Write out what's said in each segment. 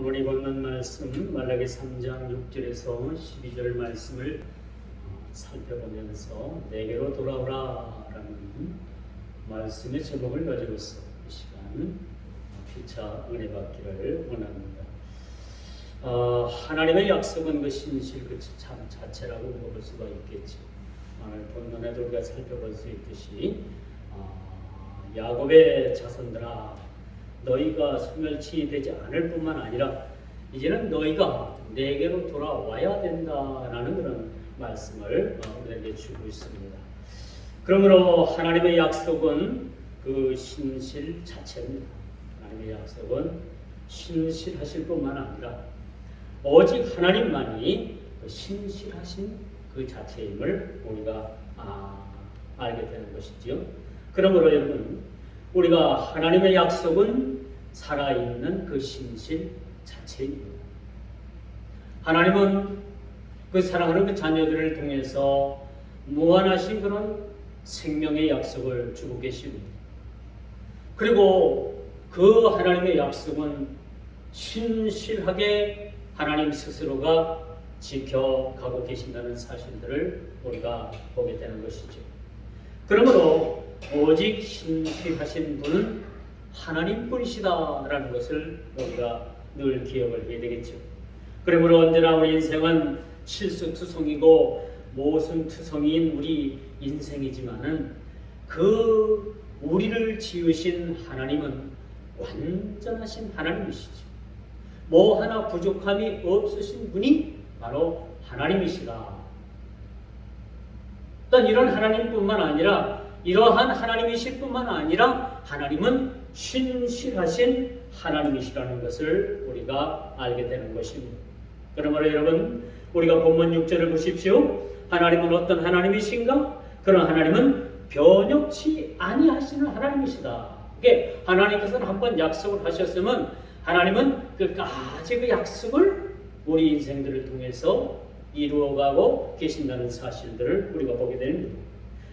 오늘 읽는 말씀 말라기 3장 6절에서 12절 말씀을 살펴보면서 내게로 돌아오라라는 말씀의 제목을 가지고서 이 시간 피차 은혜 받기를 원합니다. 하나님의 약속은 그 신실 그 참 자체라고 볼 수가 있겠죠. 오늘 본문에도 우리가 살펴볼 수 있듯이 야곱의 자손들아 너희가 소멸치되지 않을 뿐만 아니라 이제는 너희가 내게로 돌아와야 된다라는 그런 말씀을 우리에게 주고 있습니다. 그러므로 하나님의 약속은 그 신실 자체입니다. 하나님의 약속은 신실하실 뿐만 아니라 오직 하나님만이 그 신실하신 그 자체임을 우리가 알게 되는 것이지요. 그러므로 여러분 우리가 하나님의 약속은 살아있는 그 신실 자체입니다. 하나님은 그 사랑하는 그 자녀들을 통해서 무한하신 그런 생명의 약속을 주고 계십니다. 그리고 그 하나님의 약속은 신실하게 하나님 스스로가 지켜가고 계신다는 사실들을 우리가 보게 되는 것이죠. 그러므로 오직 신실하신 분은 하나님뿐이시다라는 것을 우리가 늘 기억을 해야 되겠죠. 그러므로 언제나 우리 인생은 실수투성이고 모순투성이인 우리 인생이지만은 그 우리를 지으신 하나님은 완전하신 하나님이시죠. 뭐 하나 부족함이 없으신 분이 바로 하나님이시다. 또한 이런 하나님뿐만 아니라 이러한 하나님이실 뿐만 아니라 하나님은 신실하신 하나님이시라는 것을 우리가 알게 되는 것입니다. 그러므로 여러분 우리가 본문 6절을 보십시오. 하나님은 어떤 하나님이신가? 그런 하나님은 변혁치 아니하시는 하나님이시다. 이게 하나님께서는 한번 약속을 하셨으면 하나님은 끝까지 그 약속을 우리 인생들을 통해서 이루어가고 계신다는 사실들을 우리가 보게 됩니다.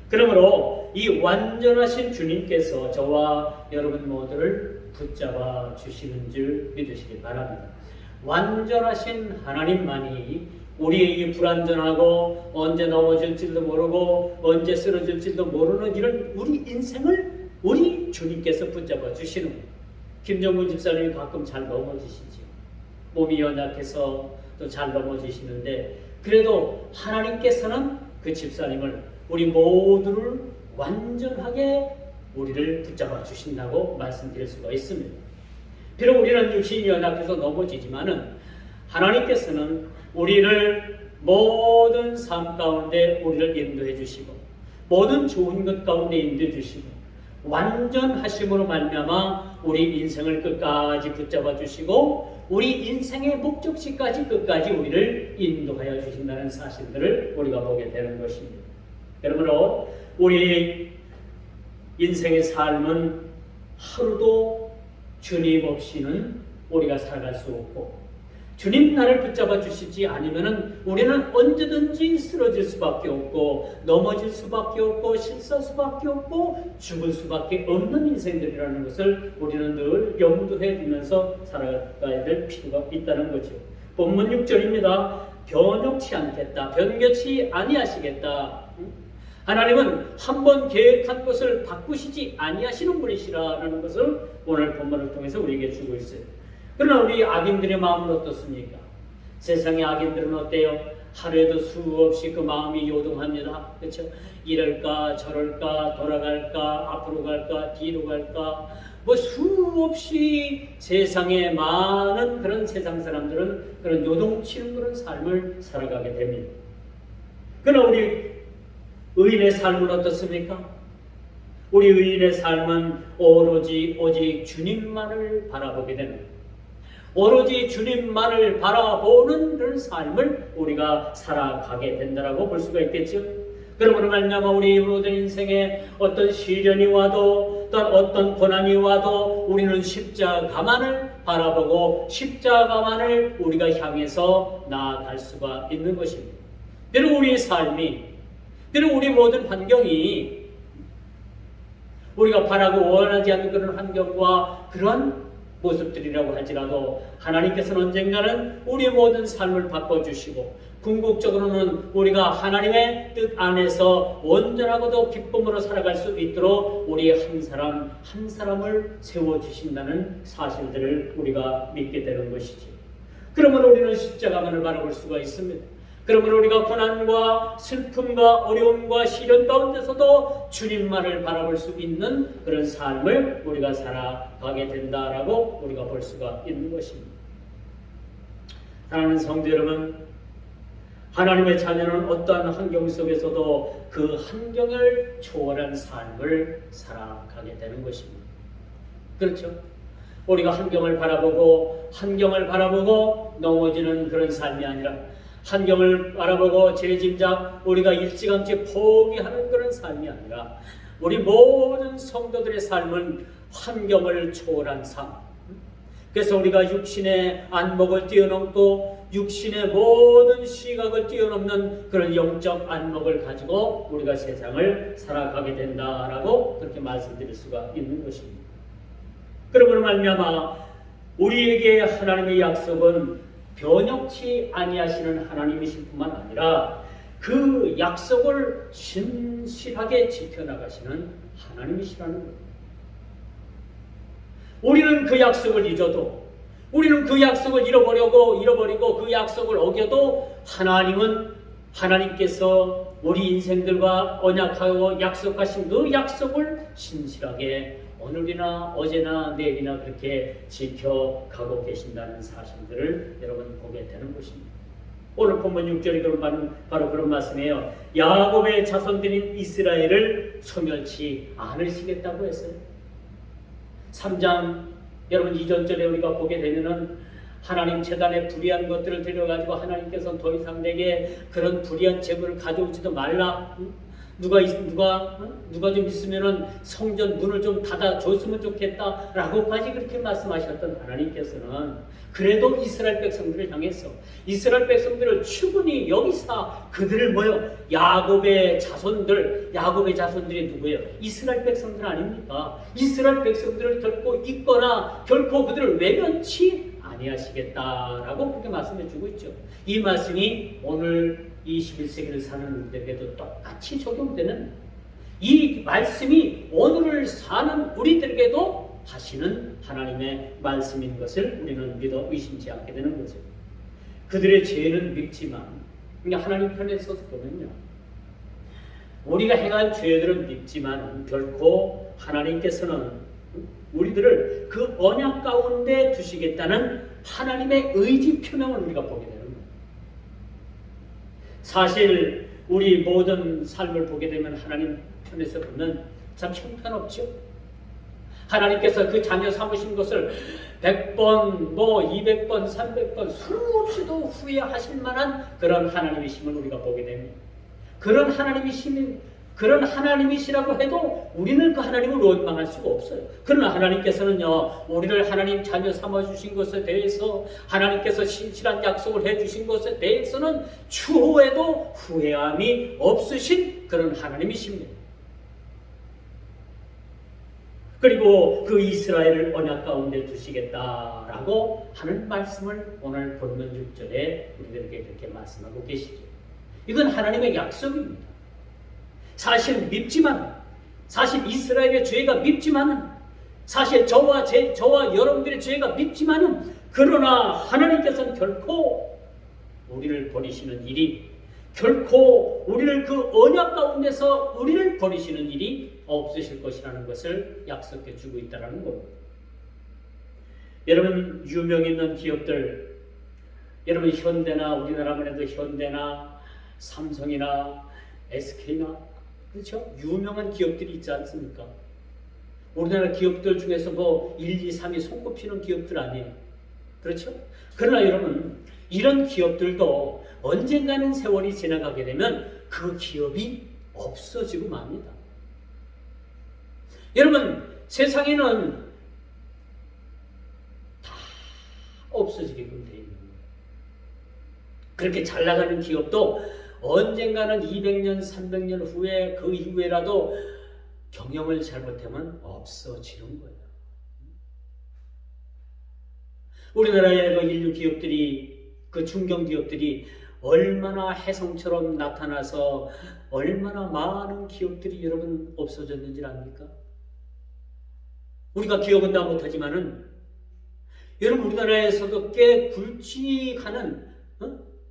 그러므로 이 완전하신 주님께서 저와 여러분 모두를 붙잡아 주시는 줄 믿으시기 바랍니다. 완전하신 하나님만이 우리의 이 불완전하고 언제 넘어질지도 모르고 언제 쓰러질지도 모르는 이런 우리 인생을 우리 주님께서 붙잡아 주시는 거예요. 김정근 집사님이 가끔 잘 넘어지시죠. 몸이 연약해서 또 잘 넘어지시는데 그래도 하나님께서는 그 집사님을 우리 모두를 완전하게 우리를 붙잡아 주신다고 말씀드릴 수가 있습니다. 비록 우리는 육신이 연약해서 넘어지지만은 하나님께서는 우리를 모든 삶 가운데 우리를 인도해 주시고 모든 좋은 것 가운데 인도해 주시고 완전하심으로 말미암아 우리 인생을 끝까지 붙잡아 주시고 우리 인생의 목적지까지 끝까지 우리를 인도하여 주신다는 사실들을 우리가 보게 되는 것입니다. 그러므로 우리 인생의 삶은 하루도 주님 없이는 우리가 살아갈 수 없고 주님 나를 붙잡아 주시지 않으면 우리는 언제든지 쓰러질 수밖에 없고 넘어질 수밖에 없고 실수할 수밖에 없고 죽을 수밖에 없는 인생들이라는 것을 우리는 늘 염두해 두면서 살아가야 될 필요가 있다는 거죠. 본문 6절입니다. 변혁치 않겠다. 변개치 아니하시겠다. 하나님은 한번 계획한 것을 바꾸시지 아니하시는 분이시라는 것을 오늘 본문을 통해서 우리에게 주고 있어요. 그러나 우리 악인들의 마음은 어떻습니까? 세상의 악인들은 어때요? 하루에도 수없이 그 마음이 요동합니다. 그렇죠? 이럴까 저럴까 돌아갈까 앞으로 갈까 뒤로 갈까 뭐 수없이 세상에 많은 그런 세상 사람들은 그런 요동치는 그런 삶을 살아가게 됩니다. 그러나 우리 의인의 삶은 어떻습니까? 우리 의인의 삶은 오직 주님만을 바라보게 됩니다. 오로지 주님만을 바라보는 그런 삶을 우리가 살아가게 된다라고 볼 수가 있겠죠. 그러므로 말미암아 우리 모든 인생에 어떤 시련이 와도 또 어떤 고난이 와도 우리는 십자가만을 바라보고 십자가만을 우리가 향해서 나아갈 수가 있는 것입니다. 비록 우리의 삶이 비록 우리 모든 환경이 우리가 바라고 원하지 않는 그런 환경과 그런 모습들이라고 할지라도 하나님께서는 언젠가는 우리 모든 삶을 바꿔주시고 궁극적으로는 우리가 하나님의 뜻 안에서 온전하고도 기쁨으로 살아갈 수 있도록 우리 한 사람 한 사람을 세워주신다는 사실들을 우리가 믿게 되는 것이지. 그러면 우리는 십자가만을 바라볼 수가 있습니다. 그러면 우리가 고난과 슬픔과 어려움과 시련 가운데서도 주님만을 바라볼 수 있는 그런 삶을 우리가 살아가게 된다라고 우리가 볼 수가 있는 것입니다. 사랑하는 성도 여러분, 하나님의 자녀는 어떠한 환경 속에서도 그 환경을 초월한 삶을 살아가게 되는 것입니다. 그렇죠? 우리가 환경을 바라보고 넘어지는 그런 삶이 아니라 환경을 바라보고 죄짐작 우리가 일찌감치 포기하는 그런 삶이 아니라 우리 모든 성도들의 삶은 환경을 초월한 삶. 그래서 우리가 육신의 안목을 뛰어넘고 육신의 모든 시각을 뛰어넘는 그런 영적 안목을 가지고 우리가 세상을 살아가게 된다라고 그렇게 말씀드릴 수가 있는 것입니다. 그러므로 말미암아 우리에게 하나님의 약속은 변혁치 아니하시는 하나님이실 뿐만 아니라 그 약속을 신실하게 지켜나가시는 하나님이시라는 겁니다. 우리는 그 약속을 잊어도, 우리는 그 약속을 잃어버리고 그 약속을 어겨도 하나님께서 우리 인생들과 언약하고 약속하신 그 약속을 신실하게 오늘이나 어제나 내일이나 그렇게 지켜가고 계신다는 사실들을 여러분 보게 되는 것입니다. 오늘 본문 6절이 바로 그런 말씀이에요. 야곱의 자손들인 이스라엘을 소멸치 않으시겠다고 했어요. 3장 여러분 2절에 우리가 보게 되면은 하나님 제단에 불의한 것들을 들여가지고 하나님께서 더 이상 내게 그런 불의한 재물을 가져오지도 말라. 누가 좀 있으면은 성전 문을 좀 닫아줬으면 좋겠다라고까지 그렇게 말씀하셨던 하나님께서는 그래도 이스라엘 백성들을 향해서 이스라엘 백성들을 충분히 여기서 그들을 야곱의 자손들이 누구예요? 이스라엘 백성들 아닙니까? 이스라엘 백성들을 결코 잊거나 결코 그들을 외면치 아니하시겠다라고 그렇게 말씀해 주고 있죠. 이 말씀이 오늘 21세기를 사는 우리들에게도 똑같이 적용되는, 이 말씀이 오늘을 사는 우리들에게도 하시는 하나님의 말씀인 것을 우리는 믿어 의심치 않게 되는 거죠. 그들의 죄는 밉지만, 하나님 편에 서서 보면요, 우리가 행한 죄들은 밉지만 결코 하나님께서는 우리들을 그 언약 가운데 두시겠다는 하나님의 의지 표명을 우리가 보게 되는 거예요. 사실 우리 모든 삶을 보게 되면 하나님 편에서 보면 참 형편없죠. 하나님께서 그 자녀 삼으신 것을 100번, 200번, 300번 수없이도 후회하실 만한 그런 하나님이심을 우리가 보게 됩니다. 그런 하나님이시라고 해도 우리는 그 하나님을 원망할 수가 없어요. 그러나 하나님께서는요, 우리를 하나님 자녀 삼아주신 것에 대해서, 하나님께서 신실한 약속을 해주신 것에 대해서는 추후에도 후회함이 없으신 그런 하나님이십니다. 그리고 그 이스라엘을 언약 가운데 두시겠다라고 하는 말씀을 오늘 본문 6절에 우리들에게 이렇게 말씀하고 계시죠. 이건 하나님의 약속입니다. 사실 이스라엘의 죄가 밉지만은, 사실 저와 여러분들의 죄가 밉지만은, 그러나 하나님께서는 결코 우리를 버리시는 일이, 결코 우리를 그 언약 가운데서 우리를 버리시는 일이 없으실 것이라는 것을 약속해 주고 있다는 겁니다. 여러분, 유명 있는 기업들, 여러분 현대나 우리나라만 해도 현대나 삼성이나 SK나, 그렇죠? 유명한 기업들이 있지 않습니까? 우리나라 기업들 중에서 1, 2, 3위 손꼽히는 기업들 아니에요. 그렇죠? 그러나 여러분, 이런 기업들도 언젠가는 세월이 지나가게 되면 그 기업이 없어지고 맙니다. 여러분, 세상에는 다 없어지게끔 되어 있는 거예요. 그렇게 잘 나가는 기업도 언젠가는 200년, 300년 후에, 그 이후에라도 경영을 잘못하면 없어지는 거예요. 우리나라의 그 인류 기업들이, 그 중견 기업들이 얼마나 혜성처럼 나타나서 얼마나 많은 기업들이 여러분 없어졌는지 압니까? 우리가 기억은 다 못하지만은 여러분 우리나라에서도 꽤 굵직하는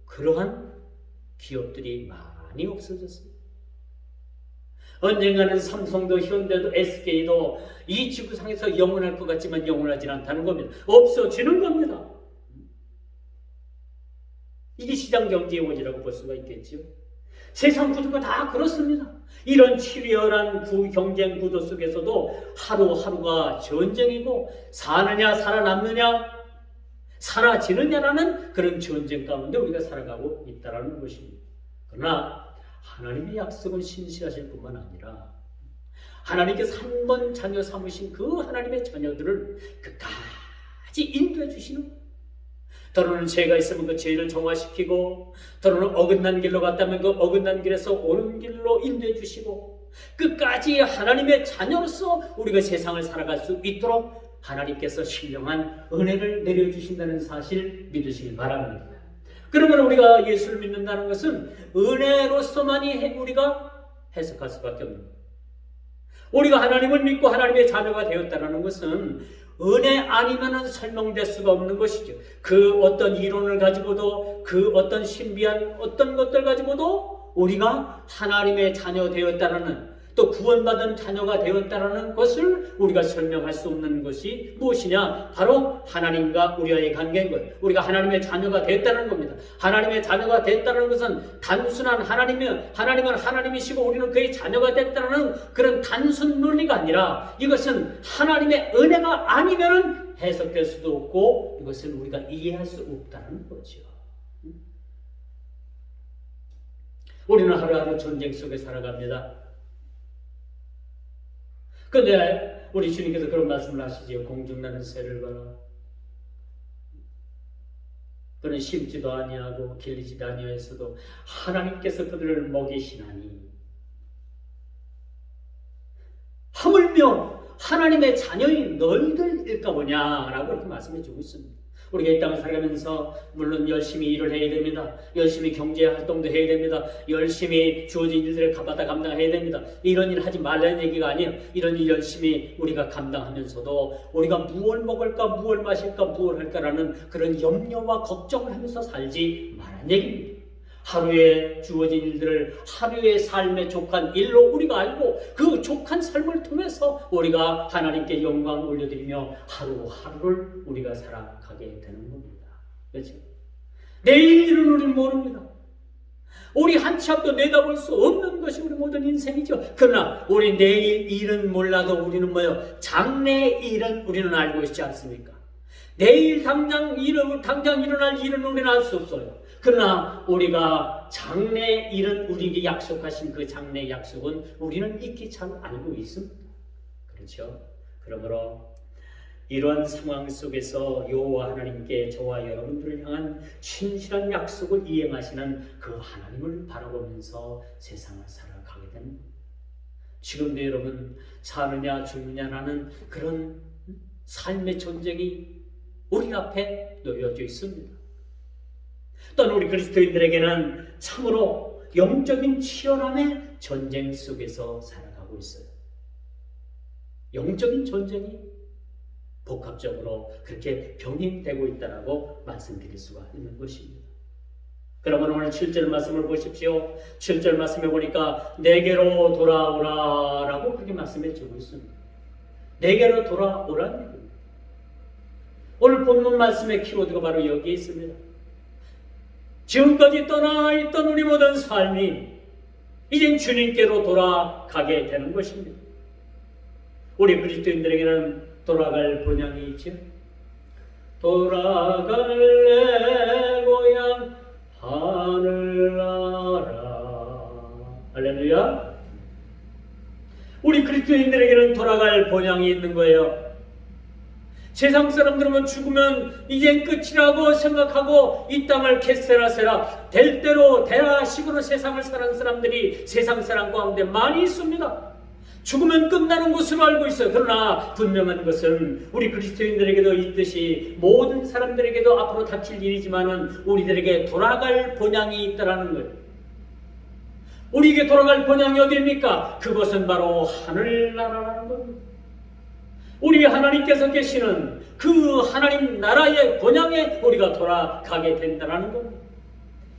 그러한 기업들이 많이 없어졌어요. 언젠가는 삼성도 현대도 SK도 이 지구상에서 영원할 것 같지만 영원하지 않다는 겁니다. 없어지는 겁니다. 이게 시장 경제의 원이라고 볼 수가 있겠죠. 세상 구조가 다 그렇습니다. 이런 치열한 경쟁 구도 속에서도 하루하루가 전쟁이고 사느냐 살아남느냐 사라지느냐라는 그런 전쟁 가운데 우리가 살아가고 있다는 것입니다. 그러나 하나님의 약속은 신실하실 뿐만 아니라 하나님께서 한 번 자녀 삼으신 그 하나님의 자녀들을 끝까지 인도해 주시는 거예요. 더러는 죄가 있으면 그 죄를 정화시키고, 더러는 어긋난 길로 갔다면 그 어긋난 길에서 옳은 길로 인도해 주시고, 끝까지 하나님의 자녀로서 우리가 세상을 살아갈 수 있도록 하나님께서 신령한 은혜를 내려주신다는 사실 믿으시길 바랍니다. 그러면 우리가 예수를 믿는다는 것은 은혜로서만이 우리가 해석할 수밖에 없는 거예요. 우리가 하나님을 믿고 하나님의 자녀가 되었다는 것은 은혜 아니면은 설명될 수가 없는 것이죠. 그 어떤 이론을 가지고도, 그 어떤 신비한 어떤 것들 가지고도 우리가 하나님의 자녀 되었다는, 또 구원받은 자녀가 되었다는 것을 우리가 설명할 수 없는 것이 무엇이냐? 바로 하나님과 우리와의 관계인 거예요. 우리가 하나님의 자녀가 됐다는 겁니다. 하나님의 자녀가 됐다는 것은 단순한 하나님은 하나님이시고 우리는 그의 자녀가 됐다는 그런 단순 논리가 아니라, 이것은 하나님의 은혜가 아니면 해석될 수도 없고 이것을 우리가 이해할 수 없다는 거죠. 우리는 하루하루 전쟁 속에 살아갑니다. 그런데 우리 주님께서 그런 말씀을 하시지요. 공중나는 새를 봐라. 그는 심지도 아니하고 길리지도 아니하였어도 하나님께서 그들을 먹이시나니, 하물며 하나님의 자녀인 너희들일까 보냐라고 이렇게 말씀해 주고 있습니다. 우리가 이 땅을 살아가면서 물론 열심히 일을 해야 됩니다. 열심히 경제 활동도 해야 됩니다. 열심히 주어진 일들을 갖다 감당해야 됩니다. 이런 일 하지 말라는 얘기가 아니에요. 이런 일 열심히 우리가 감당하면서도 우리가 무엇을 먹을까, 무엇을 마실까, 무엇을 할까라는 그런 염려와 걱정을 하면서 살지 말라는 얘기입니다. 하루에 주어진 일들을 하루의 삶에 족한 일로 우리가 알고 그 족한 삶을 통해서 우리가 하나님께 영광 올려드리며 하루하루를 우리가 살아가게 되는 겁니다. 그렇죠? 내일 일은 우리는 모릅니다. 우리 한 치 앞도 내다볼 수 없는 것이 우리 모든 인생이죠. 그러나 우리 내일 일은 몰라도 우리는 뭐예요? 장래 일은 우리는 알고 있지 않습니까? 내일 당장 일어날 일은 우리는 알 수 없어요. 그러나 우리가 장래 일은 우리에게 약속하신 그 장래 약속은 우리는 익히 잘 알고 있습니다. 그렇죠? 그러므로 이러한 상황 속에서 여호와 하나님께 저와 여러분들을 향한 신실한 약속을 이행하시는 그 하나님을 바라보면서 세상을 살아가게 됩니다. 지금도 여러분 사느냐 죽느냐라는 그런 삶의 전쟁이 우리 앞에 놓여져 있습니다. 또한 우리 그리스도인들에게는 참으로 영적인 치열함의 전쟁 속에서 살아가고 있어요. 영적인 전쟁이 복합적으로 그렇게 병행되고 있다고 말씀드릴 수가 있는 것입니다. 그러면 오늘 7절 말씀을 보십시오. 7절 말씀에 보니까 내게로 돌아오라 라고 그렇게 말씀해 주고 있습니다. 내게로 돌아오라는 얘기입니다. 오늘 본문 말씀의 키워드가 바로 여기에 있습니다. 지금까지 떠나 있던 우리 모든 삶이 이젠 주님께로 돌아가게 되는 것입니다. 우리 그리스도인들에게는 돌아갈 본향이 있죠. 돌아갈 내 고향 하늘나라. 할렐루야. 우리 그리스도인들에게는 돌아갈 본향이 있는 거예요. 세상 사람들은 죽으면 이제 끝이라고 생각하고 이 땅을 겟세라세라 될 대로 되라 식으로 세상을 사는 사람들이 세상 사람 가운데 많이 있습니다. 죽으면 끝나는 것으로 알고 있어요. 그러나 분명한 것은 우리 그리스도인들에게도 있듯이 모든 사람들에게도 앞으로 닥칠 일이지만은 우리들에게 돌아갈 본향이 있다라는 거예요. 우리에게 돌아갈 본향이 어디입니까? 그것은 바로 하늘나라라는 겁니다. 우리 하나님께서 계시는 그 하나님 나라의 본향에 우리가 돌아가게 된다는 겁니다.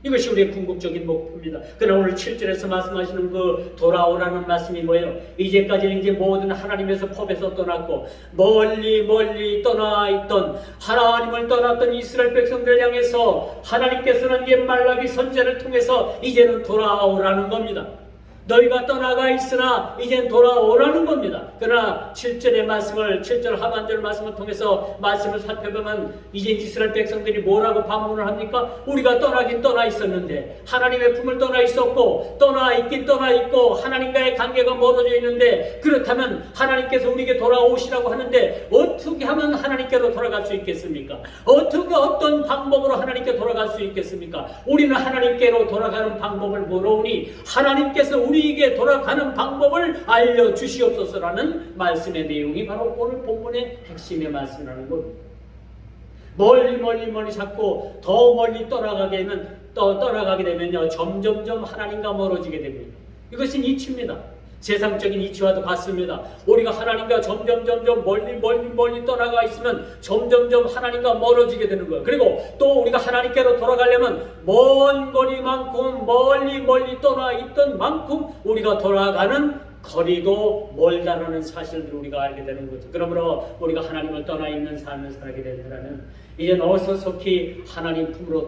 이것이 우리의 궁극적인 목표입니다. 그러나 오늘 7절에서 말씀하시는 그 돌아오라는 말씀이 뭐예요? 이제까지는 이제 모든 하나님에서 법에서 떠났고 멀리 멀리 떠나 있던 하나님을 떠났던 이스라엘 백성들을 향해서 하나님께서는 옛 말라기 선지자를 통해서 이제는 돌아오라는 겁니다. 너희가 떠나가 있으나 이젠 돌아오라는 겁니다. 그러나 7절의 말씀을 7절 하반절 말씀을 통해서 말씀을 살펴보면 이제 이스라엘 백성들이 뭐라고 반문을 합니까? 우리가 떠나긴 떠나 있었는데 하나님의 품을 떠나 있었고 떠나 있긴 떠나 있고 하나님과의 관계가 멀어져 있는데 그렇다면 하나님께서 우리에게 돌아오시라고 하는데 어떻게 하면 하나님께로 돌아갈 수 있겠습니까? 어떻게 어떤 방법으로 하나님께 돌아갈 수 있겠습니까? 우리는 하나님께로 돌아가는 방법을 모르니 하나님께서 우리에게 돌아가는 방법을 알려주시옵소서라는 말씀의 내용이 바로 오늘 본문의 핵심의 말씀이라는 겁니다. 멀리 자꾸 더 멀리 떠나가게 되면요 점점점 하나님과 멀어지게 됩니다. 이것은 이치입니다. 세상적인 이치와도 같습니다. 우리가 하나님과 점점 멀리 떠나가 있으면 점점점 하나님과 멀어지게 되는 거예요. 그리고 또 우리가 하나님께로 돌아가려면 먼 거리만큼 멀리 떠나 있던 만큼 우리가 돌아가는 거리도 멀다라는 사실을 우리가 알게 되는 거죠. 그러므로 우리가 하나님을 떠나 있는 삶을 살게 된다면 이제 어서속히 하나님 품으로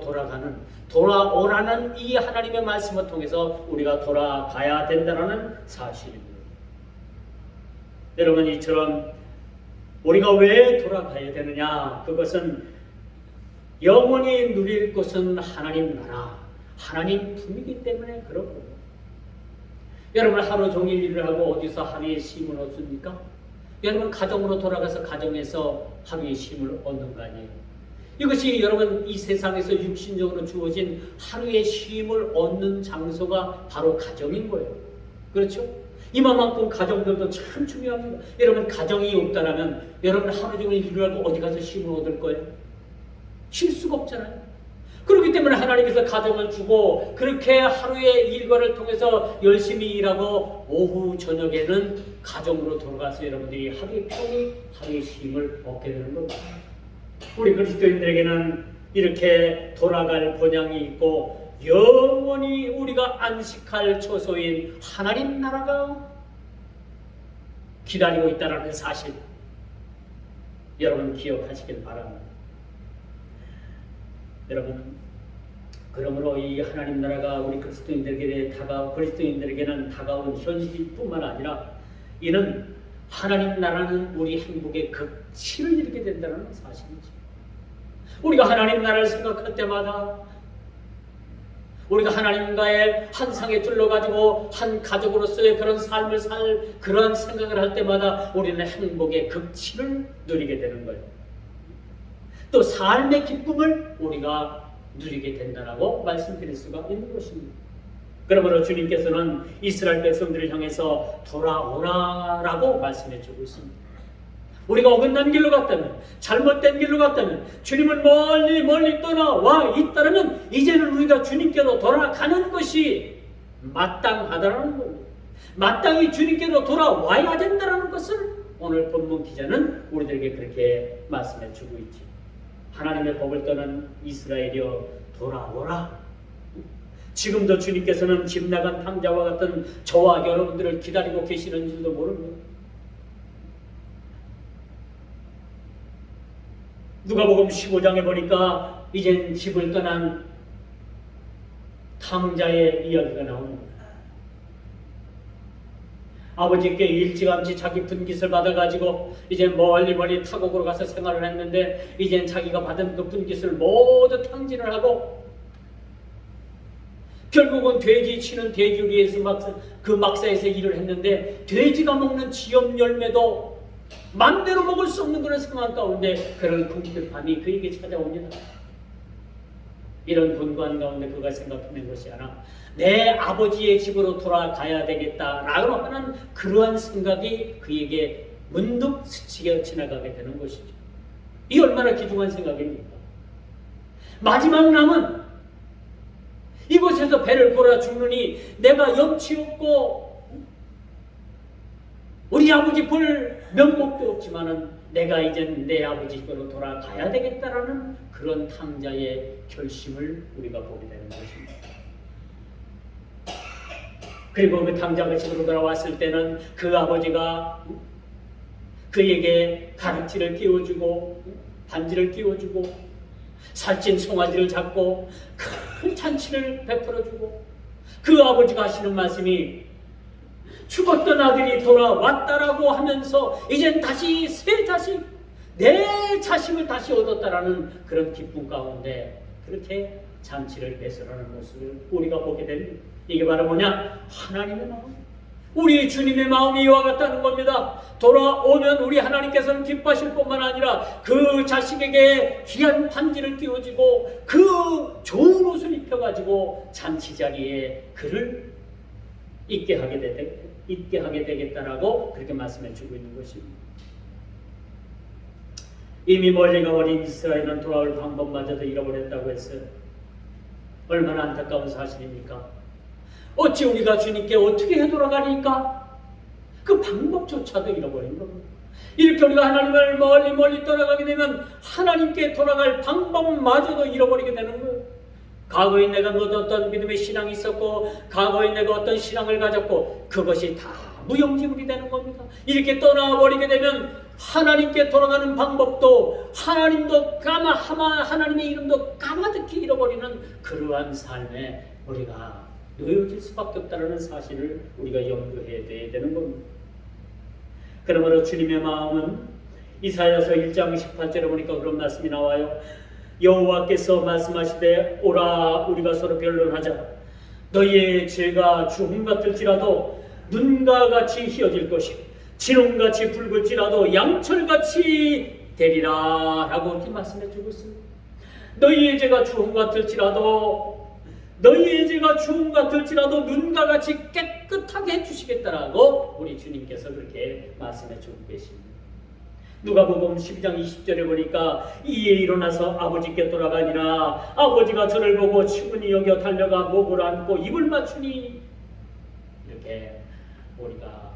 돌아오라는 이 하나님의 말씀을 통해서 우리가 돌아가야 된다는 사실입니다. 여러분, 이처럼 우리가 왜 돌아가야 되느냐? 그것은 영원히 누릴 것은 하나님 나라, 하나님 품이기 때문에 그렇고, 여러분 하루 종일 일을 하고 어디서 하루의 쉼을 얻습니까? 여러분 가정으로 돌아가서 가정에서 하루의 쉼을 얻는 거 아니에요? 이것이 여러분 이 세상에서 육신적으로 주어진 하루의 쉼을 얻는 장소가 바로 가정인 거예요. 그렇죠? 이만큼 가정들도 참 중요합니다. 여러분 가정이 없다면 여러분 하루 종일 일을 하고 어디 가서 쉼을 얻을 거예요? 쉴 수가 없잖아요. 그렇기 때문에 하나님께서 가정을 주고 그렇게 하루의 일과를 통해서 열심히 일하고 오후 저녁에는 가정으로 돌아가서 여러분들이 하루의 평이 하루의 쉼을 얻게 되는 겁니다. 우리 그리스도인들에게는 이렇게 돌아갈 본향이 있고 영원히 우리가 안식할 처소인 하나님 나라가 기다리고 있다는 사실 여러분 기억하시길 바랍니다. 여러분, 그러므로 이 하나님 나라가 우리 그리스도인들에게는 다가온 현실뿐만 아니라 이는 하나님 나라는 우리 행복의 극치를 이루게 된다는 사실이죠. 우리가 하나님 나라를 생각할 때마다 우리가 하나님과의 한 상에 둘러가지고 한 가족으로서의 그런 삶을 살 그런 생각을 할 때마다 우리는 행복의 극치를 누리게 되는 거예요. 또 삶의 기쁨을 우리가 누리게 된다라고 말씀드릴 수가 있는 것입니다. 그러므로 주님께서는 이스라엘 백성들을 향해서 돌아오라라고 말씀해 주고 있습니다. 우리가 어긋난 길로 갔다면, 잘못된 길로 갔다면, 주님을 멀리 떠나와 있다면 이제는 우리가 주님께로 돌아가는 것이 마땅하다는 겁니다. 마땅히 주님께로 돌아와야 된다는 것을 오늘 본문 기자는 우리들에게 그렇게 말씀해 주고 있죠. 하나님의 법을 떠난 이스라엘이여 돌아오라. 지금도 주님께서는 집 나간 탕자와 같은 저와 여러분들을 기다리고 계시는 줄도 모릅니다. 누가복음 15장에 보니까 이젠 집을 떠난 탕자의 이야기가 나옵니다. 아버지께 일찌감치 자기 분깃을 받아가지고 이제 멀리 타국으로 가서 생활을 했는데 이젠 자기가 받은 그 분깃을 모두 탕진을 하고 결국은 돼지 치는 돼지우리에서 막사에서 일을 했는데 돼지가 먹는 지엽 열매도 맘대로 먹을 수 없는 그런 상황 가운데 그런 궁핍함이 그에게 찾아옵니다. 이런 분관 가운데 그가 생각해낸 것이 아니라 내 아버지의 집으로 돌아가야 되겠다라고 하는 그러한 생각이 그에게 문득 스치게 지나가게 되는 것이죠. 이 얼마나 귀중한 생각입니까? 마지막 남은 이곳에서 배를 골아 죽느니 내가 염치 없고 우리 아버지 볼 면목도 없지만은 내가 이젠 내 아버지 집으로 돌아가야 되겠다라는 그런 탕자의 결심을 우리가 보게 되는 것입니다. 그리고 그 탕자가 집으로 돌아왔을 때는 그 아버지가 그에게 가르치를 끼워주고 반지를 끼워주고 살찐 송아지를 잡고 큰 잔치를 베풀어주고 그 아버지가 하시는 말씀이 죽었던 아들이 돌아왔다라고 하면서 이젠 다시 새 자식, 내 자식을 다시 얻었다라는 그런 기쁨 가운데 그렇게 잔치를 배설하는 모습을 우리가 보게 됩니다. 이게 바로 뭐냐? 하나님의 마음. 우리 주님의 마음이 이와 같다는 겁니다. 돌아오면 우리 하나님께서는 기뻐하실 뿐만 아니라 그 자식에게 귀한 반지를 끼워주고 그 좋은 옷을 입혀가지고 잔치 자리에 그를 있게 하게 되겠다라고 그렇게 말씀해 주고 있는 것입니다. 이미 멀리가 어린 이스라엘은 돌아올 방법마저도 잃어버렸다고 했어요. 얼마나 안타까운 사실입니까? 어찌 우리가 주님께 어떻게 해돌아가니까? 그 방법조차도 잃어버린 겁니다. 이렇게 우리가 하나님을 멀리 떠나가게 되면 하나님께 돌아갈 방법마저도 잃어버리게 되는 거예요. 과거에 내가 어떤 믿음의 신앙이 있었고 과거에 내가 어떤 신앙을 가졌고 그것이 다 무용지물이 되는 겁니다. 이렇게 떠나버리게 되면 하나님께 돌아가는 방법도 하나님의 이름도 까마득히 잃어버리는 그러한 삶에 우리가 놓여질 수밖에 없다는 사실을 우리가 염두해야 되는 겁니다. 그러므로 주님의 마음은 이사야서 1장 18절에 보니까 그런 말씀이 나와요. 여호와께서 말씀하시되 오라 우리가 서로 변론하자. 너희의 죄가 주홍 같을지라도 눈과 같이 희어질 것이요 진홍같이 붉을지라도 양철같이 되리라 라고 이렇게 말씀해 주고 있습니다. 너희의 죄가 주홍 같을지라도 눈과 같이 깨끗하게 해주시겠다라고 우리 주님께서 그렇게 말씀해 주고 계십니다. 누가복음 12장 20절에 보니까 이에 일어나서 아버지께 돌아가니라 아버지가 저를 보고 충분히 여겨 달려가 목을 안고 입을 맞추니 이렇게 우리가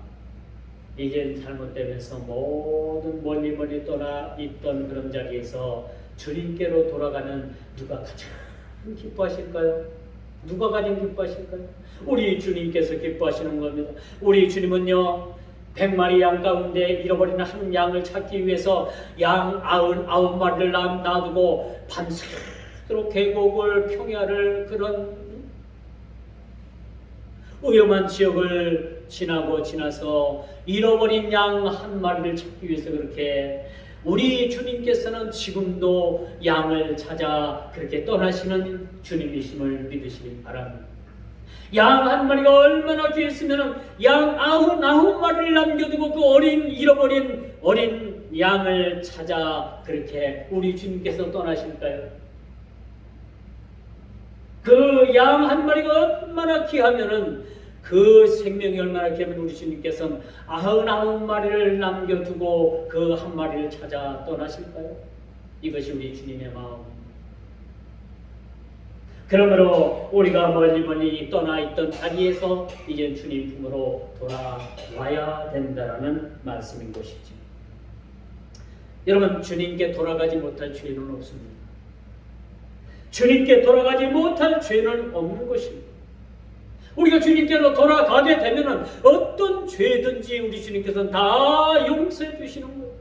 이제 잘못되면서 모든 멀리 떠나 있던 그런 자리에서 주님께로 돌아가는 누가 가장 기뻐하실까요? 누가 가장 기뻐하실까요? 우리 주님께서 기뻐하시는 겁니다. 우리 주님은요 100마리 양 가운데 잃어버린 한 양을 찾기 위해서 양 99마리를 놔두고 밤새도록 계곡을 평야를 그런 위험한 지역을 지나서 잃어버린 양 한 마리를 찾기 위해서 그렇게 우리 주님께서는 지금도 양을 찾아 그렇게 떠나시는 주님이심을 믿으시기 바랍니다. 양 한 마리가 얼마나 귀했으면 양 99마리를 남겨두고 그 잃어버린 어린 양을 찾아 그렇게 우리 주님께서 떠나실까요? 그 양 한 마리가 얼마나 귀하면은 그 생명이 얼마나 귀하면 우리 주님께서는 99마리를 남겨두고 그 한 마리를 찾아 떠나실까요? 이것이 우리 주님의 마음. 그러므로 우리가 멀리 떠나 있던 자리에서 이제 주님 품으로 돌아와야 된다라는 말씀인 것이죠. 여러분 주님께 돌아가지 못할 죄는 없습니다. 주님께 돌아가지 못할 죄는 없는 것입니다. 우리가 주님께로 돌아가게 되면 어떤 죄든지 우리 주님께서는 다 용서해 주시는 거예요.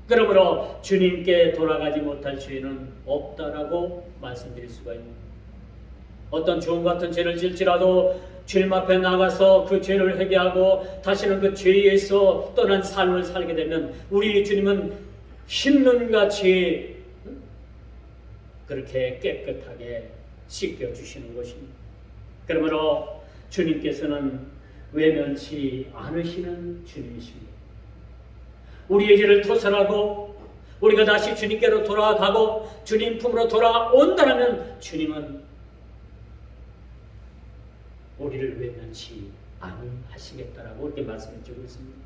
그러므로 주님께 돌아가지 못할 죄는 없다라고 말씀드릴 수가 있는 거예요. 어떤 주홍 같은 죄를 질지라도 주님 앞에 나가서 그 죄를 회개하고 다시는 그 죄에서 떠난 삶을 살게 되면 우리 주님은 흰눈같이 그렇게 깨끗하게 씻겨주시는 것입니다. 그러므로 주님께서는 외면치 않으시는 주님이십니다. 우리의 죄를 토설하고 우리가 다시 주님께로 돌아가고 주님 품으로 돌아온다면 주님은 우리를 외면치 아니하시겠다라고 이렇게 말씀해 주고 있습니다.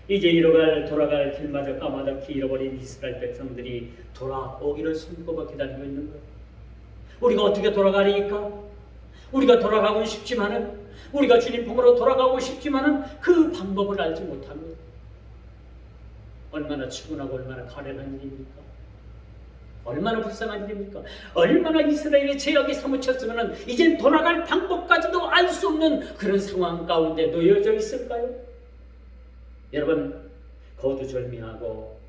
이제 돌아갈 길마저 까마득히 잃어버린 이스라엘 백성들이 돌아오기를 손꼽아 기다리고 있는 거예요. 우리가 어떻게 돌아가리까? 우리가 돌아가고 싶지만은, 우리가 주님 품으로 돌아가고 싶지만은 그 방법을 알지 못합니다. 얼마나 추근하고 얼마나 가련한 일입니까? 얼마나 불쌍한 일입니까? 얼마나 이스라엘의 죄악이 사무쳤으면 이젠 돌아갈 방법까지도 알 수 없는 그런 상황 가운데 놓여져 있을까요? 여러분, 거두절미하고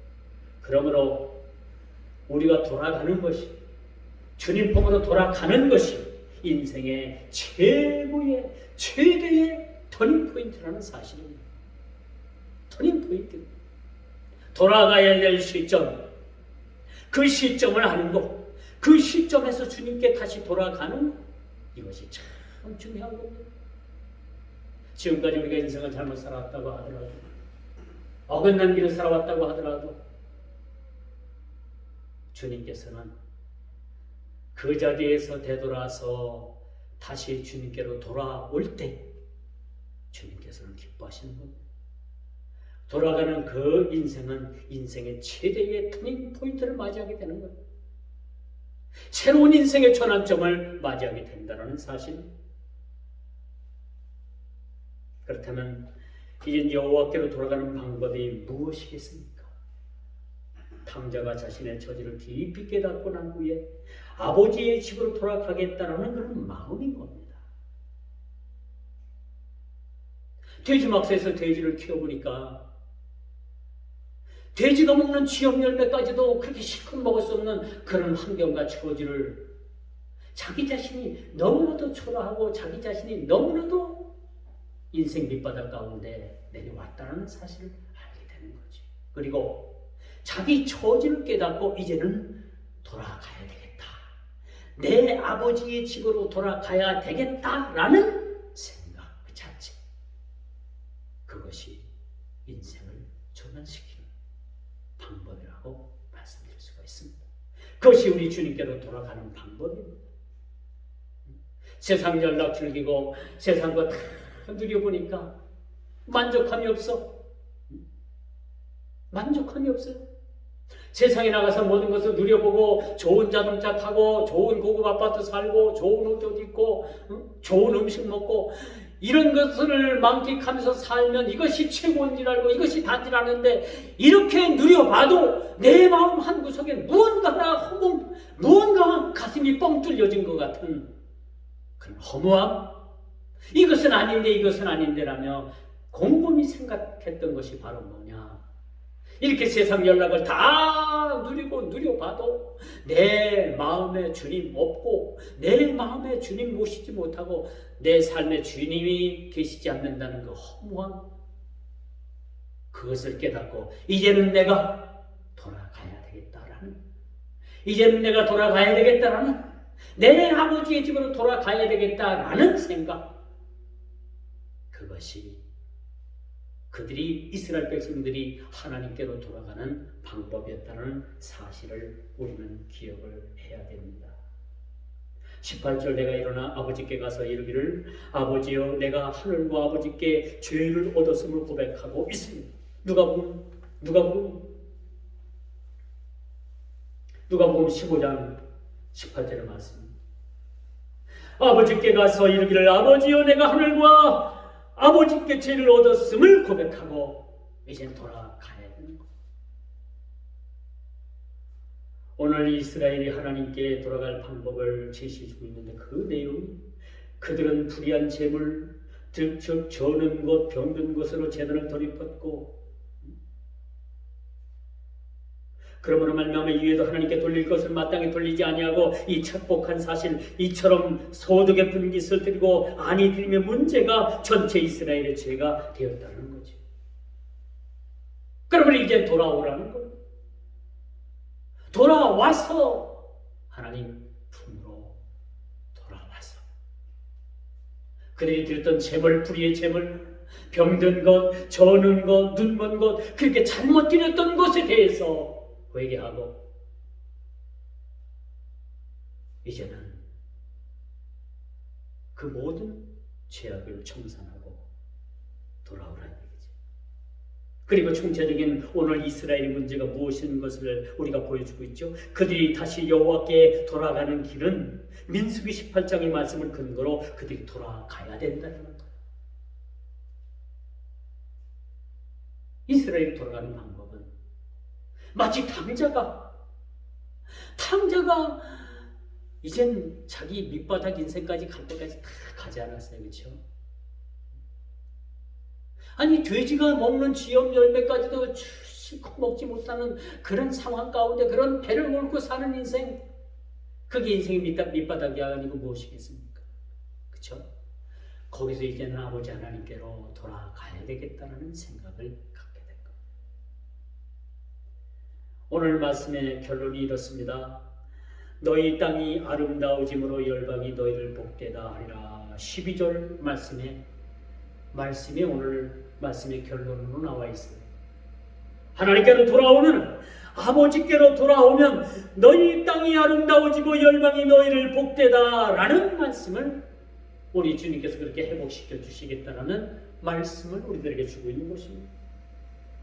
그러므로 우리가 돌아가는 것이, 주님 품으로 돌아가는 것이 인생의 최대의 터닝포인트라는 사실입니다. 터닝포인트. 돌아가야 될 시점, 그 시점을 아는 것, 그 시점에서 주님께 다시 돌아가는 것, 이것이 참 중요한 겁니다. 지금까지 우리가 인생을 잘못 살아왔다고 하더라도, 어긋난 길을 살아왔다고 하더라도 주님께서는 그 자리에서 되돌아서 다시 주님께로 돌아올 때 주님께서는 기뻐하시는 겁니다. 돌아가는 그 인생은 인생의 최대의 터닝 포인트를 맞이하게 되는 거예요. 새로운 인생의 전환점을 맞이하게 된다는 사실입니다. 그렇다면 이제 여호와께로 돌아가는 방법이 무엇이겠습니까? 탕자가 자신의 처지를 깊이 깨닫고 난 후에 아버지의 집으로 돌아가겠다라는 그런 마음인 겁니다. 돼지막사에서 돼지를 키워보니까 돼지가 먹는 쥐염 열매까지도 그렇게 실컷 먹을 수 없는 그런 환경과 처지를 자기 자신이 너무나도 초라하고 자기 자신이 너무나도 인생 밑바닥 가운데 내려왔다는 사실을 알게 되는 거지. 그리고 자기 처지를 깨닫고 이제는 돌아가야 되겠다. 내 아버지의 집으로 돌아가야 되겠다라는 생각 그 자체. 그것이 인생을 전환시키는 방법이라고 말씀드릴 수가 있습니다. 그것이 우리 주님께로 돌아가는 방법입니다. 세상 연락 즐기고 세상과 다 누려보니까 만족함이 없어. 만족함이 없어요. 세상에 나가서 모든 것을 누려보고 좋은 자동차 타고 좋은 고급 아파트 살고 좋은 옷 입고 좋은 음식 먹고 이런 것을 만끽하면서 살면 이것이 최고인 줄 알고 이것이 단줄 아는데 이렇게 누려봐도 내 마음 한구석에 무언가 가슴이 뻥 뚫려진 것 같은 그런 허무함, 이것은 아닌데라며 곰곰이 생각했던 것이 바로 뭐냐? 이렇게 세상 연락을 다 누려봐도 내 마음에 주님 없고 내 마음에 주님 모시지 못하고 내 삶에 주님이 계시지 않는다는 그 허무함, 그것을 깨닫고 이제는 내가 돌아가야 되겠다라는 내 아버지의 집으로 돌아가야 되겠다라는 생각, 그것이 그들이 이스라엘 백성들이 하나님께로 돌아가는 방법이었다는 사실을 우리는 기억을 해야 됩니다. 18절 내가 일어나 아버지께 가서 이르기를 아버지여 내가 하늘과 아버지께 죄를 얻었음을 고백하고 있습니다. 누가복음 15장 18절의 말씀. 아버지께 가서 이르기를 아버지여 내가 하늘과 아버지께 죄를 얻었음을 고백하고 이제 돌아가야 되는 것. 오늘 이스라엘이 하나님께 돌아갈 방법을 제시해주고 있는데 그 내용이 그들은 불의한 재물, 즉 저는 것, 병든 것으로 재단을 돌입했고 그러므로 말미암아 이외에도 하나님께 돌릴 것을 마땅히 돌리지 아니하고 이 착복한 사실, 이처럼 소득의 분깃을 드리고 아니 드리면 문제가 전체 이스라엘의 죄가 되었다는 거지. 그러면 이제 돌아오라는 거예요. 돌아와서 하나님 품으로 돌아와서 그들이 드렸던 재물, 불의의 재물, 병든 것, 저는 것, 눈먼 것, 그렇게 잘못 드렸던 것에 대해서 회개하고 이제는 그 모든 죄악을 청산하고 돌아오라는 얘기죠. 그리고 총체적인 오늘 이스라엘의 문제가 무엇인 것을 우리가 보여주고 있죠. 그들이 다시 여호와께 돌아가는 길은 민수기 18장의 말씀을 근거로 그들이 돌아가야 된다는 거예요. 이스라엘이 돌아가는 방법은 마치 탕자가 이젠 자기 밑바닥 인생까지 갈 때까지 다 가지 않았어요. 그렇죠? 아니 돼지가 먹는 쥐염 열매까지도 실컷 먹지 못하는 그런 상황 가운데 그런 배를 몰고 사는 인생, 그게 인생의 밑바닥이 아니고 무엇이겠습니까? 그렇죠? 거기서 이제는 아버지 하나님께로 돌아가야 되겠다는 생각을 갖게 된 겁니다. 오늘 말씀의 결론이 이렇습니다. 너희 땅이 아름다워짐으로 열방이 너희를 복되다 하리라. 12절 말씀이 오늘 말씀의 결론으로 나와 있어요. 하나님께로 돌아오면, 아버지께로 돌아오면 너희 땅이 아름다워지고 열방이 너희를 복되다 라는 말씀을 우리 주님께서 그렇게 회복시켜 주시겠다라는 말씀을 우리들에게 주고 있는 것입니다.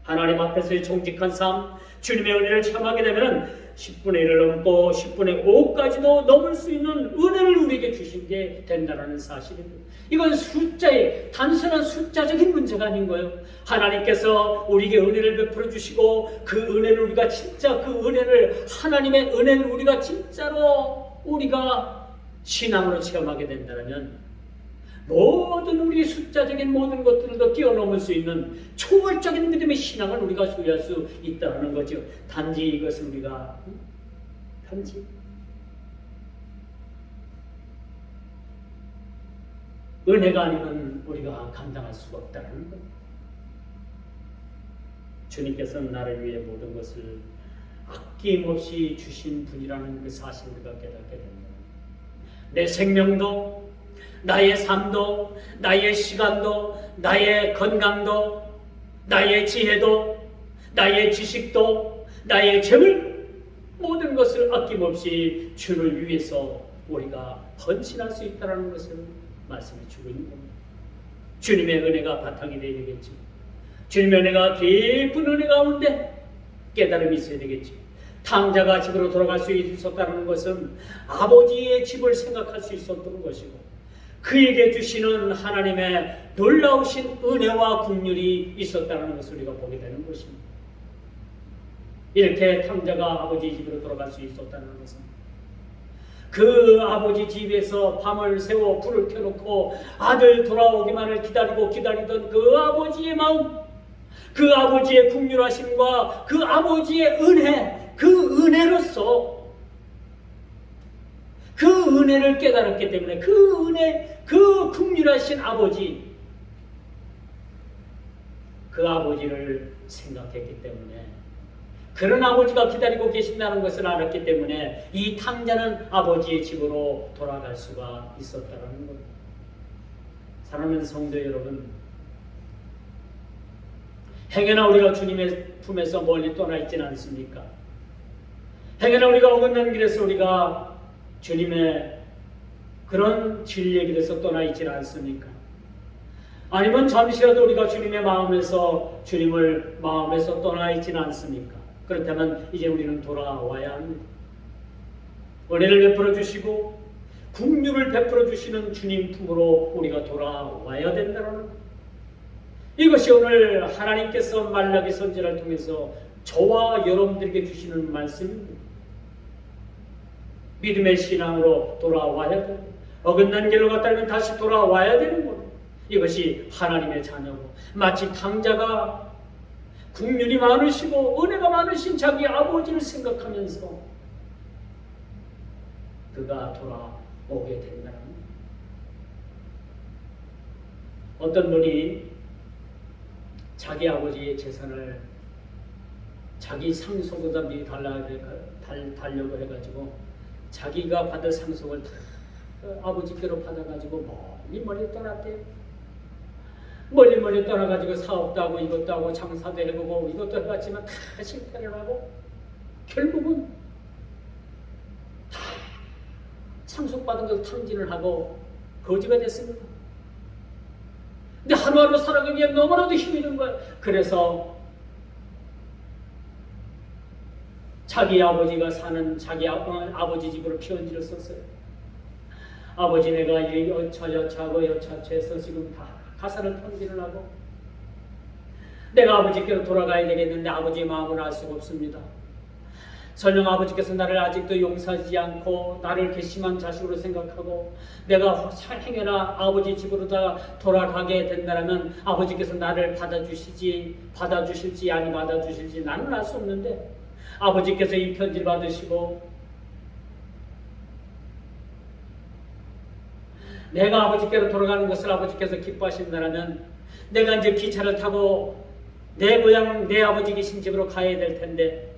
하나님 앞에서의 정직한 삶, 주님의 은혜를 체험하게 되면 10분의 1을 넘고 10분의 5까지도 넘을 수 있는 은혜를 우리에게 주신 게 된다는 사실입니다. 이건 단순한 숫자적인 문제가 아닌 거예요. 하나님께서 우리에게 은혜를 베풀어 주시고 그 은혜를 우리가 진짜 하나님의 은혜를 우리가 진짜로 우리가 신앙으로 체험하게 된다면 모든 우리의 숫자적인 모든 것들도 뛰어넘을 수 있는 초월적인 믿음의 신앙을 우리가 소유할 수 있다는 거죠. 단지 이것을 우리가 은혜가 아니면 우리가 감당할 수가 없다는 것. 주님께서는 나를 위해 모든 것을 아낌없이 주신 분이라는 그 사실을 우리가 깨닫게 됩니다. 내 생명도, 나의 삶도, 나의 시간도, 나의 건강도, 나의 지혜도, 나의 지식도, 나의 재물, 모든 것을 아낌없이 주를 위해서 우리가 헌신할 수 있다는 것을 말씀해 주고 있는 겁니다. 주님의 은혜가 바탕이 되어야 되겠죠. 주님의 은혜가 깊은 은혜 가운데 깨달음이 있어야 되겠죠. 탕자가 집으로 돌아갈 수 있었다는 것은 아버지의 집을 생각할 수 있었던 것이고, 그에게 주시는 하나님의 놀라우신 은혜와 긍휼이 있었다는 것을 우리가 보게 되는 것입니다. 이렇게 탕자가 아버지 집으로 돌아갈 수 있었다는 것은 그 아버지 집에서 밤을 새워 불을 켜놓고 아들 돌아오기만을 기다리던 그 아버지의 마음, 그 아버지의 긍휼하심과 그 아버지의 은혜, 그 은혜로서 그 은혜를 깨달았기 때문에 그 은혜, 그 긍휼하신 아버지, 그 아버지를 생각했기 때문에, 그런 아버지가 기다리고 계신다는 것을 알았기 때문에 이 탕자는 아버지의 집으로 돌아갈 수가 있었다는 겁니다. 사랑하는 성도 여러분, 행여나 우리가 주님의 품에서 멀리 떠나 있지는 않습니까? 행여나 우리가 어긋난 길에서 우리가 주님의 그런 진리의 길에서 떠나 있지는 않습니까? 아니면 잠시라도 우리가 주님의 마음에서, 주님을 마음에서 떠나 있지는 않습니까? 그렇다면 이제 우리는 돌아와야 합니다. 은혜를 베풀어 주시고 긍휼을 베풀어 주시는 주님 품으로 우리가 돌아와야 된다는 것. 이것이 오늘 하나님께서 말라기 선지자를 통해서 저와 여러분들에게 주시는 말씀입니다. 믿음의 신앙으로 돌아와야 되고, 어긋난 길로 갔다면 다시 돌아와야 되는 것. 이것이 하나님의 자녀고, 마치 탕자가 긍휼이 많으시고 은혜가 많으신 자기 아버지를 생각하면서 그가 돌아오게 된다는 것. 어떤 분이 자기 아버지의 재산을 자기 상속보다 미리 달려고 해가지고 자기가 받을 상속을 다 아버지께로 받아가지고 멀리 떠났대요. 멀리 떠나가지고 사업도 하고 이것도 하고 장사도 해보고 이것도 해봤지만 다 실패를 하고 결국은 다 상속받은 것을 탕진을 하고 거지가 됐습니다. 근데 하루하루 살아가기에 너무나도 힘이 드는 거예요. 그래서 자기 아버지가 사는 자기 아버지 집으로 편지를 썼어요. 아버지, 내가 이 여차하고 여차해서 지금 다 가사를 탕진을 하고 내가 아버지께로 돌아가야 되겠는데 아버지의 마음을 알 수가 없습니다. 설령 아버지께서 나를 아직도 용서하지 않고 나를 괘씸한 자식으로 생각하고 내가 행여나 아버지 집으로 돌아가게 된다면 아버지께서 나를 받아주실지 아니 받아주실지 나는 알 수 없는데 아버지께서 이 편지를 받으시고 내가 아버지께로 돌아가는 것을 아버지께서 기뻐하신다면 내가 이제 기차를 타고 내 고향 내 아버지 계신 집으로 가야 될 텐데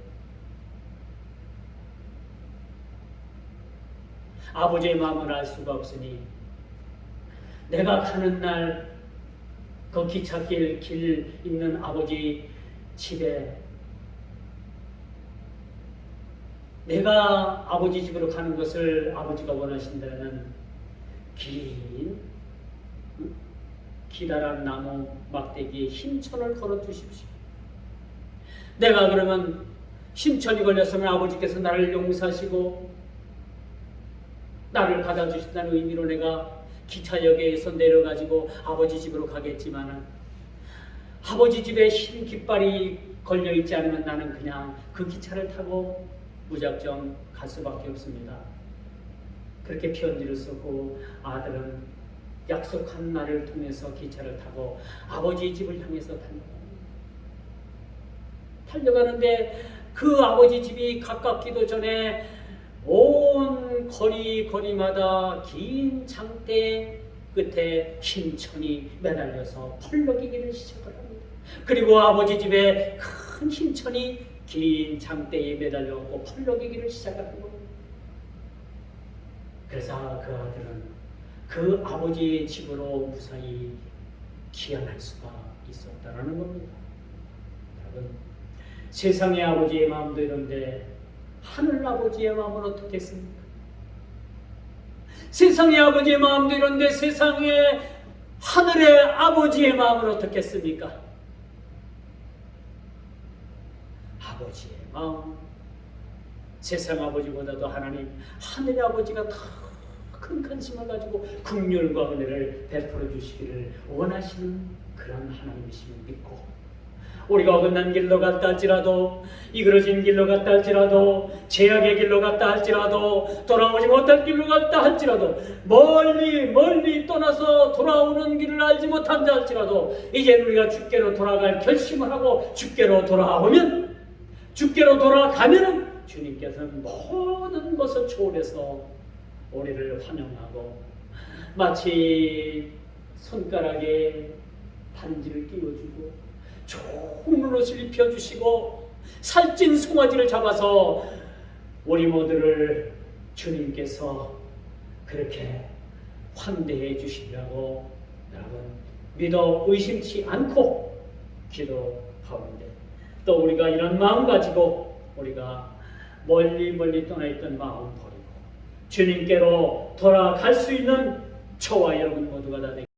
아버지의 마음을 알 수가 없으니 내가 가는 날 그 기찻길 있는 아버지 집에 내가 아버지 집으로 가는 것을 아버지가 원하신다면 기다란 나무 막대기에 흰천을 걸어 주십시오. 내가 그러면 흰천이 걸렸으면 아버지께서 나를 용서하시고 나를 받아주신다는 의미로 내가 기차역에서 내려가지고 아버지 집으로 가겠지만 아버지 집에 흰 깃발이 걸려있지 않으면 나는 그냥 그 기차를 타고 무작정 갈 수밖에 없습니다. 그렇게 편지를 쓰고 아들은 약속한 날을 통해서 기차를 타고 아버지 집을 향해서 달려가는데 그 아버지 집이 가깝기도 전에 온 거리마다 긴 장대 끝에 흰천이 매달려서 펄럭이기를 시작을 합니다. 그리고 아버지 집에 큰 흰천이 긴 장대에 매달려고 펄럭이기를 시작을 하는 겁니다. 그래서 그 아들은 그 아버지의 집으로 무사히 귀환할 수가 있었다는 겁니다. 여러분, 세상의 아버지의 마음도 이런데 하늘 아버지의 마음은 어떻겠습니까? 세상의 아버지의 마음도 이런데 세상의 하늘의 아버지의 마음은 어떻겠습니까? 아버지의 마음, 세상 아버지보다도 하늘의 아버지가 더 큰 관심을 가지고 긍휼과 은혜를 베풀어 주시기를 원하시는 그런 하나님이심을 믿고 우리가 어긋난 길로 갔다 할지라도 이그러진 길로 갔다 할지라도 죄악의 길로 갔다 할지라도 돌아오지 못할 길로 갔다 할지라도 멀리 떠나서 돌아오는 길을 알지 못한다 할지라도 이제 우리가 주께로 돌아갈 결심을 하고 주께로 돌아가면 주님께서는 모든 것을 초월해서 우리를 환영하고 마치 손가락에 반지를 끼워주고 좋은 옷을 입혀주시고 살찐 송아지를 잡아서 우리 모두를 주님께서 그렇게 환대해 주시려고 여러분 믿어 의심치 않고 기도하는데 또 우리가 이런 마음 가지고 우리가 멀리 떠나 있던 마음 버리고 주님께로 돌아갈 수 있는 저와 여러분 모두가 다 되겠습니다.